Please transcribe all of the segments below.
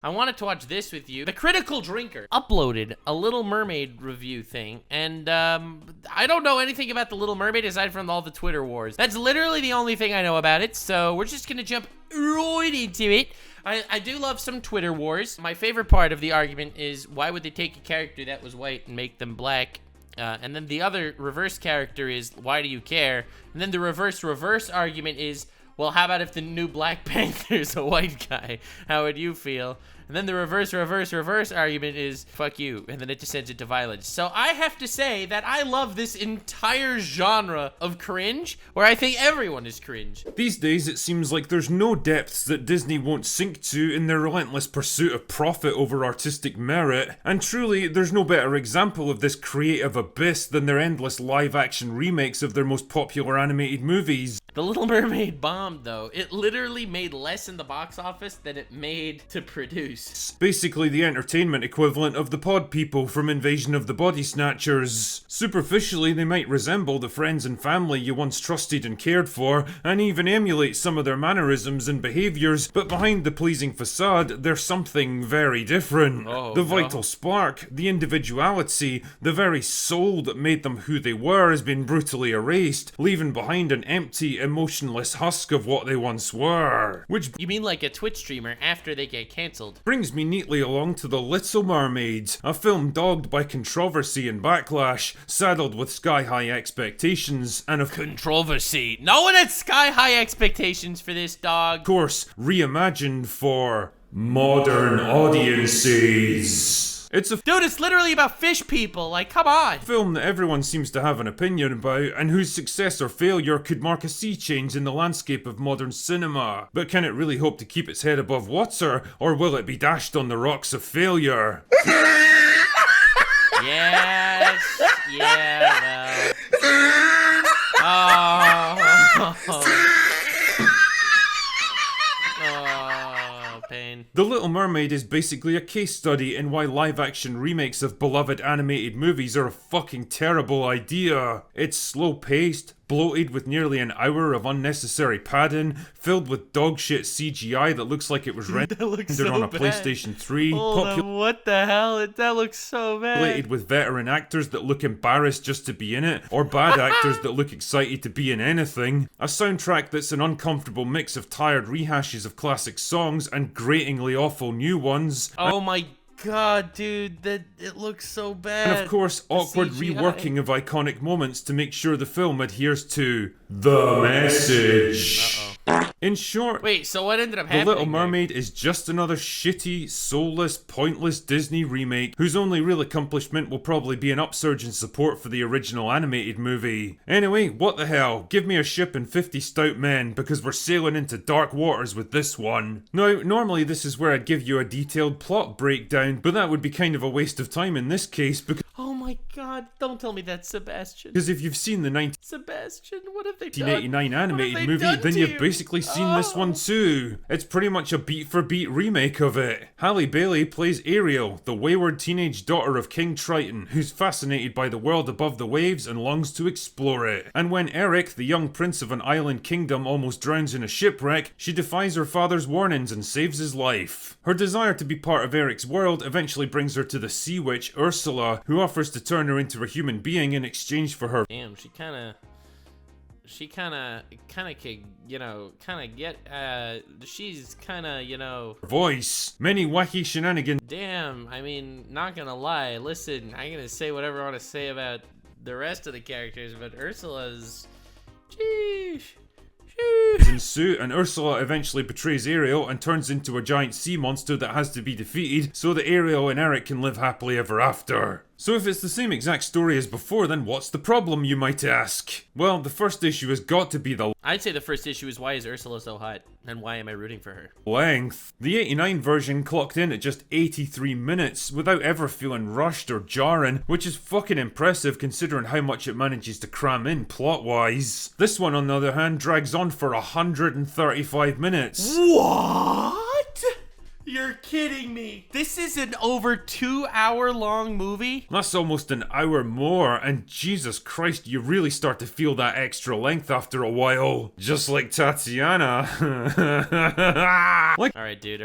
I wanted to watch this with you. The Critical Drinker uploaded a Little Mermaid review thing, and I don't know anything about the Little Mermaid aside from all the Twitter wars. That's literally the only thing I know about it, so we're just gonna jump right into it. I do love some Twitter wars. My favorite part of the argument is, why would they take a character that was white and make them black? And then the other reverse character is, why do you care? And then the reverse argument is, well, how about if the new Black Panther's a white guy? How would you feel? And then the reverse argument is, fuck you. And then it descends into violence. So I have to say that I love this entire genre of cringe, where I think everyone is cringe. These days, it seems like there's no depths that Disney won't sink to in their relentless pursuit of profit over artistic merit. And truly, there's no better example of this creative abyss than their endless live-action remakes of their most popular animated movies. The Little Mermaid bombed, though. It literally made less in the box office than it made to produce. Basically the entertainment equivalent of the pod people from Invasion of the Body Snatchers. Superficially, they might resemble the friends and family you once trusted and cared for, and even emulate some of their mannerisms and behaviours, but behind the pleasing facade, there's something very different. The vital spark, the individuality, the very soul that made them who they were has been brutally erased, leaving behind an empty, emotionless husk of what they once were. Which, you mean like a Twitch streamer after they get cancelled? Brings me neatly along to The Little Mermaid, a film dogged by controversy and backlash, saddled with sky-high expectations, and of controversy. No one had sky-high expectations for this, dog. Of course, reimagined for modern audiences. Dude, it's literally about fish people, like, come on! Film that everyone seems to have an opinion about, and whose success or failure could mark a sea change in the landscape of modern cinema. But can it really hope to keep its head above water, or will it be dashed on the rocks of failure? Yes, yeah, well. Pain. The Little Mermaid is basically a case study in why live-action remakes of beloved animated movies are a fucking terrible idea. It's slow-paced, bloated with nearly an hour of unnecessary padding, filled with dogshit CGI that looks like it was rendered on a PlayStation 3. What the hell? That looks so bad. Populated with veteran actors that look embarrassed just to be in it, or bad actors that look excited to be in anything. A soundtrack that's an uncomfortable mix of tired rehashes of classic songs and gratingly awful new ones. Oh my God, dude, it looks so bad. And of course, awkward reworking of iconic moments to make sure the film adheres to the message. In short, wait, so what ended up happening? The Little Mermaid is just another shitty, soulless, pointless Disney remake whose only real accomplishment will probably be an upsurge in support for the original animated movie. Anyway, what the hell? Give me a ship and 50 stout men, because we're sailing into dark waters with this one. Now, normally this is where I'd give you a detailed plot breakdown, but that would be kind of a waste of time in this case because... Oh my God, don't tell me that's Sebastian. Because if you've seen the Sebastian, what have they done? 1989 animated movie, then you've basically seen this one too. It's pretty much a beat-for-beat remake of it. Halle Bailey plays Ariel, the wayward teenage daughter of King Triton, who's fascinated by the world above the waves and longs to explore it. And when Eric, the young prince of an island kingdom, almost drowns in a shipwreck, she defies her father's warnings and saves his life. Her desire to be part of Eric's world eventually brings her to the sea witch Ursula, who offers to turn her into a human being in exchange for her. Damn, she kinda could, you know, she's kinda, you know, voice. Many wacky shenanigans. Damn, I mean, not gonna lie, listen, I'm gonna say whatever I want to say about the rest of the characters, but Ursula's, sheesh. Ensue, and Ursula eventually betrays Ariel and turns into a giant sea monster that has to be defeated so that Ariel and Eric can live happily ever after. So if it's the same exact story as before, then what's the problem, you might ask? Well, the first issue has got to be the I'd say the first issue is, why is Ursula so hot? And why am I rooting for her? length. The 89 version clocked in at just 83 minutes without ever feeling rushed or jarring, which is fucking impressive considering how much it manages to cram in plot-wise. This one, on the other hand, drags on for 135 minutes. What? You're kidding me. This is an over 2-hour long movie? That's almost an hour more, and Jesus Christ, you really start to feel that extra length after a while. Just like Tatiana. Alright, dude.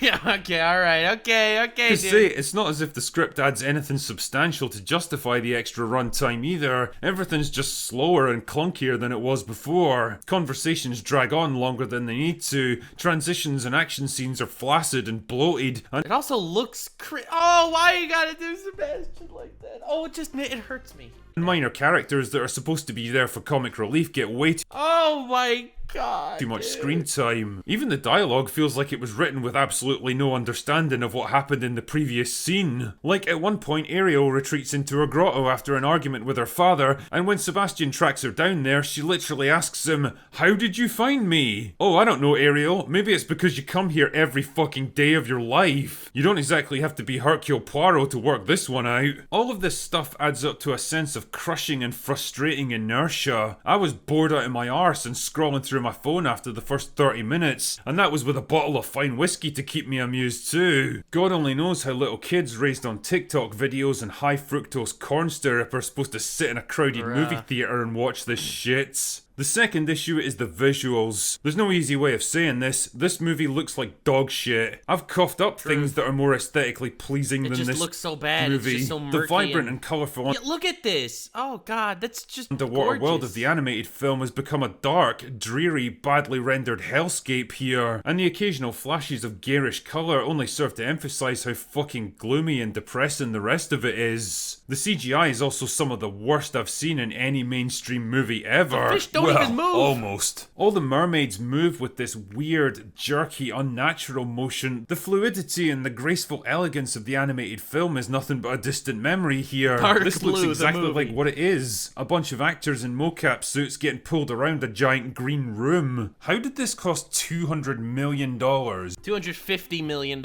Yeah, okay, alright, okay, To dude. say, it's not as if the script adds anything substantial to justify the extra runtime either. Everything's just slower and clunkier than it was before. Conversations drag on longer than they need to. Transitions and action scenes are flaccid and bloated. And It also looks oh, why you gotta do Sebastian like that? Oh, it hurts me. minor characters that are supposed to be there for comic relief get way Oh my god. too much dude. screen time. Even the dialogue feels like it was written with absolutely no understanding of what happened in the previous scene. Like, at one point, Ariel retreats into a grotto after an argument with her father, and when Sebastian tracks her down there, she literally asks him, "How did you find me?" "Oh, I don't know, Ariel. Maybe it's because you come here every fucking day of your life. You don't exactly have to be Hercule Poirot to work this one out." All of this stuff adds up to a sense of crushing and frustrating inertia. I was bored out of my arse and scrolling through my phone after the first 30 minutes, and that was with a bottle of fine whiskey to keep me amused too. God only knows how little kids raised on TikTok videos and high fructose corn syrup are supposed to sit in a crowded movie theatre and watch this shit. The second issue is the visuals. There's no easy way of saying this. This movie looks like dog shit. I've coughed up things that are more aesthetically pleasing than this looks so bad. movie. It's just so murky the vibrant and colourful Yeah, look at this. Oh god, that's just underwater world gorgeous. of the animated film has become a dark, dreary, badly rendered hellscape here, and the occasional flashes of garish colour only serve to emphasise how fucking gloomy and depressing the rest of it is. The CGI is also some of the worst I've seen in any mainstream movie ever. The fish don't even move. Almost. All the mermaids move with this weird, jerky, unnatural motion. The fluidity and the graceful elegance of the animated film is nothing but a distant memory here. Dark This looks Blue, the exactly movie. like what it is. A bunch of actors in mocap suits getting pulled around a giant green room. How did this cost $200 million? $250 million,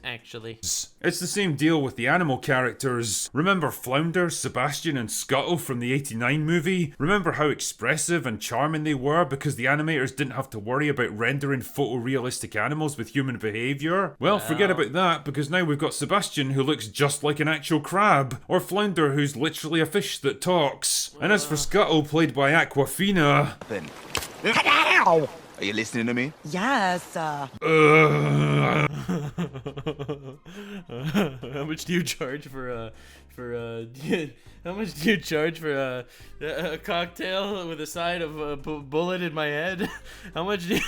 actually. It's the same deal with the animal characters. Remember Flounder, Sebastian, and Scuttle from the '89 movie? Remember how expressive and charming they were because the animators didn't have to worry about rendering photorealistic animals with human behaviour? Well, forget about that because now we've got Sebastian who looks just like an actual crab, or Flounder who's literally a fish that talks. And as for Scuttle, played by Aquafina... Are you listening to me? Yes. How much do you charge for how much do you charge for a cocktail with a side of a bullet in my head? How much do you,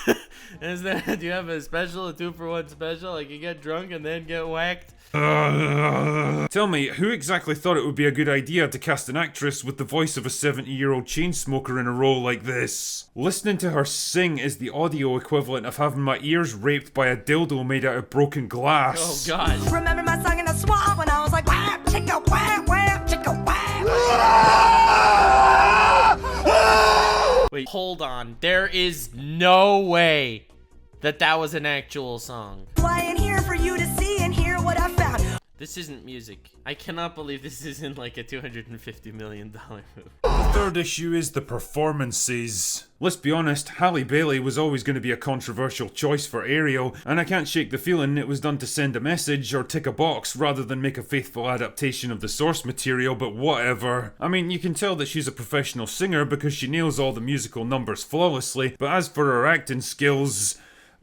do you have a special, a 2-for-1 special? Like you get drunk and then get whacked? Tell me, who exactly thought it would be a good idea to cast an actress with the voice of a 70-year-old chain smoker in a role like this? Listening to her sing is the audio equivalent of having my ears raped by a dildo made out of broken glass. Oh god. Remember my song in the swamp when I was like, wham, chicka, wham, wham, chicka, wham. Wait, hold on. There is no way that was an actual song. Flying here for you to see and hear what I found. This isn't music. I cannot believe this isn't like a $250 million movie. The third issue is the performances. Let's be honest, Halle Bailey was always going to be a controversial choice for Ariel, and I can't shake the feeling it was done to send a message or tick a box rather than make a faithful adaptation of the source material, but whatever. I mean, you can tell that she's a professional singer because she nails all the musical numbers flawlessly, but as for her acting skills...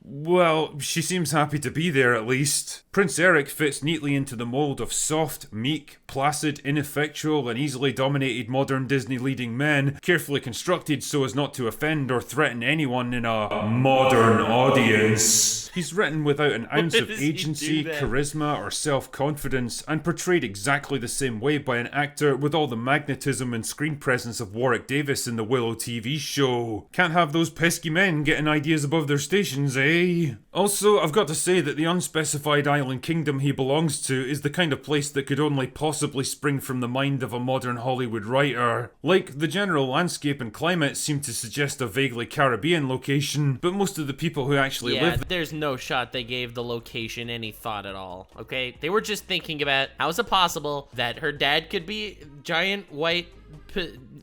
well, she seems happy to be there at least. Prince Eric fits neatly into the mold of soft, meek, placid, ineffectual, and easily dominated modern Disney leading men, carefully constructed so as not to offend or threaten anyone in a modern audience. He's written without an ounce of does he agency, do that? charisma, or self-confidence, and portrayed exactly the same way by an actor with all the magnetism and screen presence of Warwick Davis in the Willow TV show. Can't have those pesky men getting ideas above their stations, eh? Also, I've got to say that the unspecified island kingdom he belongs to is the kind of place that could only possibly spring from the mind of a modern Hollywood writer. Like, the general landscape and climate seem to suggest a vaguely Caribbean location, but most of the people who actually Yeah, live there's no shot they gave the location any thought at all, okay? They were just thinking about how is it possible that her dad could be giant white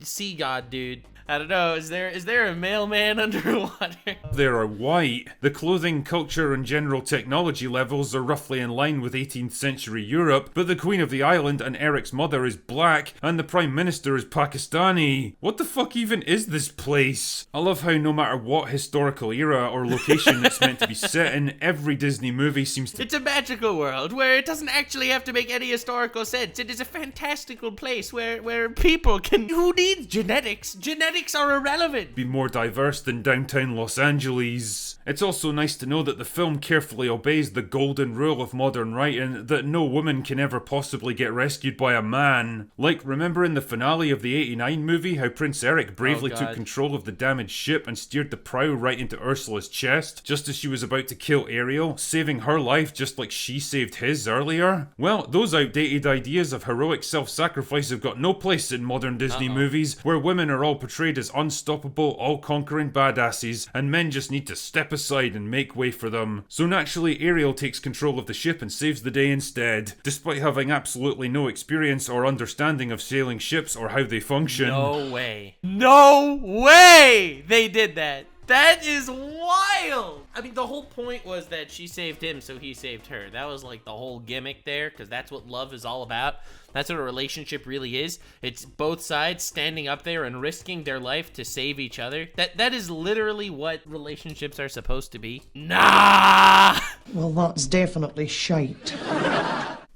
sea god dude, I don't know. Is there a mailman underwater? They are white. The clothing, culture, and general technology levels are roughly in line with 18th century Europe, but the Queen of the Island and Eric's mother is black, and the Prime Minister is Pakistani. What the fuck even is this place? I love how no matter what historical era or location it's meant to be set in, every Disney movie seems to It's a magical world where it doesn't actually have to make any historical sense. It is a fantastical place where people can... Who needs genetics? Genetics are irrelevant. be more diverse than downtown Los Angeles. It's also nice to know that the film carefully obeys the golden rule of modern writing that no woman can ever possibly get rescued by a man. Like, remember in the finale of the 89 movie how Prince Eric bravely took control of the damaged ship and steered the prow right into Ursula's chest just as she was about to kill Ariel, saving her life just like she saved his earlier? Well, those outdated ideas of heroic self-sacrifice have got no place in modern Disney movies where women are all portrayed as unstoppable, all-conquering badasses and men just need to step aside and make way for them. So naturally, Ariel takes control of the ship and saves the day instead, despite having absolutely no experience or understanding of sailing ships or how they function. No way. No way they did that. That is wild. I mean, the whole point was that she saved him, so he saved her. That was like the whole gimmick there, because that's what love is all about. That's what a relationship really is. It's both sides standing up there and risking their life to save each other. That is literally what relationships are supposed to be. Nah! Well, that's definitely shite.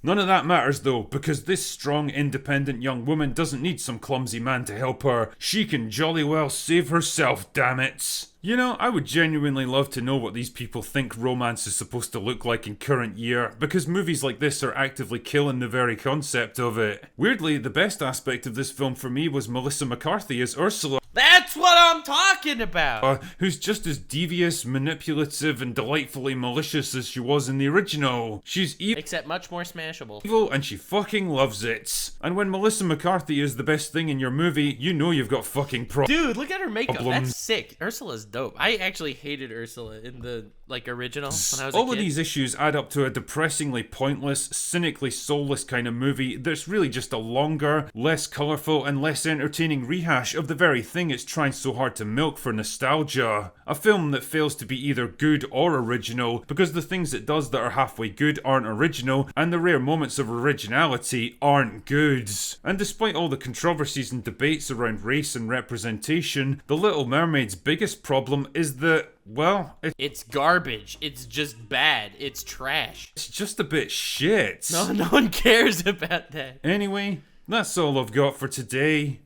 None of that matters though, because this strong, independent young woman doesn't need some clumsy man to help her. She can jolly well save herself, damn it. You know, I would genuinely love to know what these people think romance is supposed to look like in current year, because movies like this are actively killing the very concept of it. Weirdly, the best aspect of this film for me was Melissa McCarthy as Ursula. That's what I'm talking about! Who's just as devious, manipulative, and delightfully malicious as she was in the original. She's except much more smashable. Evil, and she fucking loves it. And when Melissa McCarthy is the best thing in your movie, you know you've got fucking Dude, look at her makeup. problems. That's sick. Ursula's dope. I actually hated Ursula in the original when I was All a kid. of these issues add up to a depressingly pointless, cynically soulless kind of movie that's really just a longer, less colourful, and less entertaining rehash of the very thing it's trying so hard to milk for nostalgia. A film that fails to be either good or original because the things it does that are halfway good aren't original, and the rare moments of originality aren't good. And despite all the controversies and debates around race and representation, The Little Mermaid's biggest problem is that, well, it's garbage. It's just bad. It's trash. It's just a bit shit. No one cares about that. Anyway, that's all I've got for today.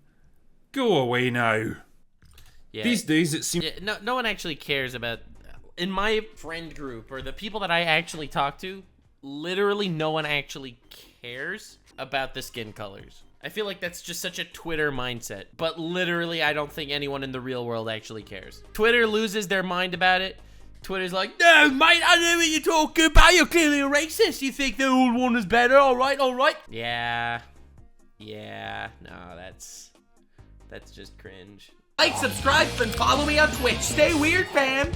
Go away now. Yeah. These days it seems no one actually cares about, in my friend group or the people that I actually talk to, literally no one actually cares about the skin colors. I feel like that's just such a Twitter mindset, but literally I don't think anyone in the real world actually cares. Twitter loses their mind about it. Twitter's like, no mate, I know what you're talking about, you're clearly a racist, you think the old one is better, alright. Yeah, no, that's just cringe. Like, subscribe, and follow me on Twitch. Stay weird, fam.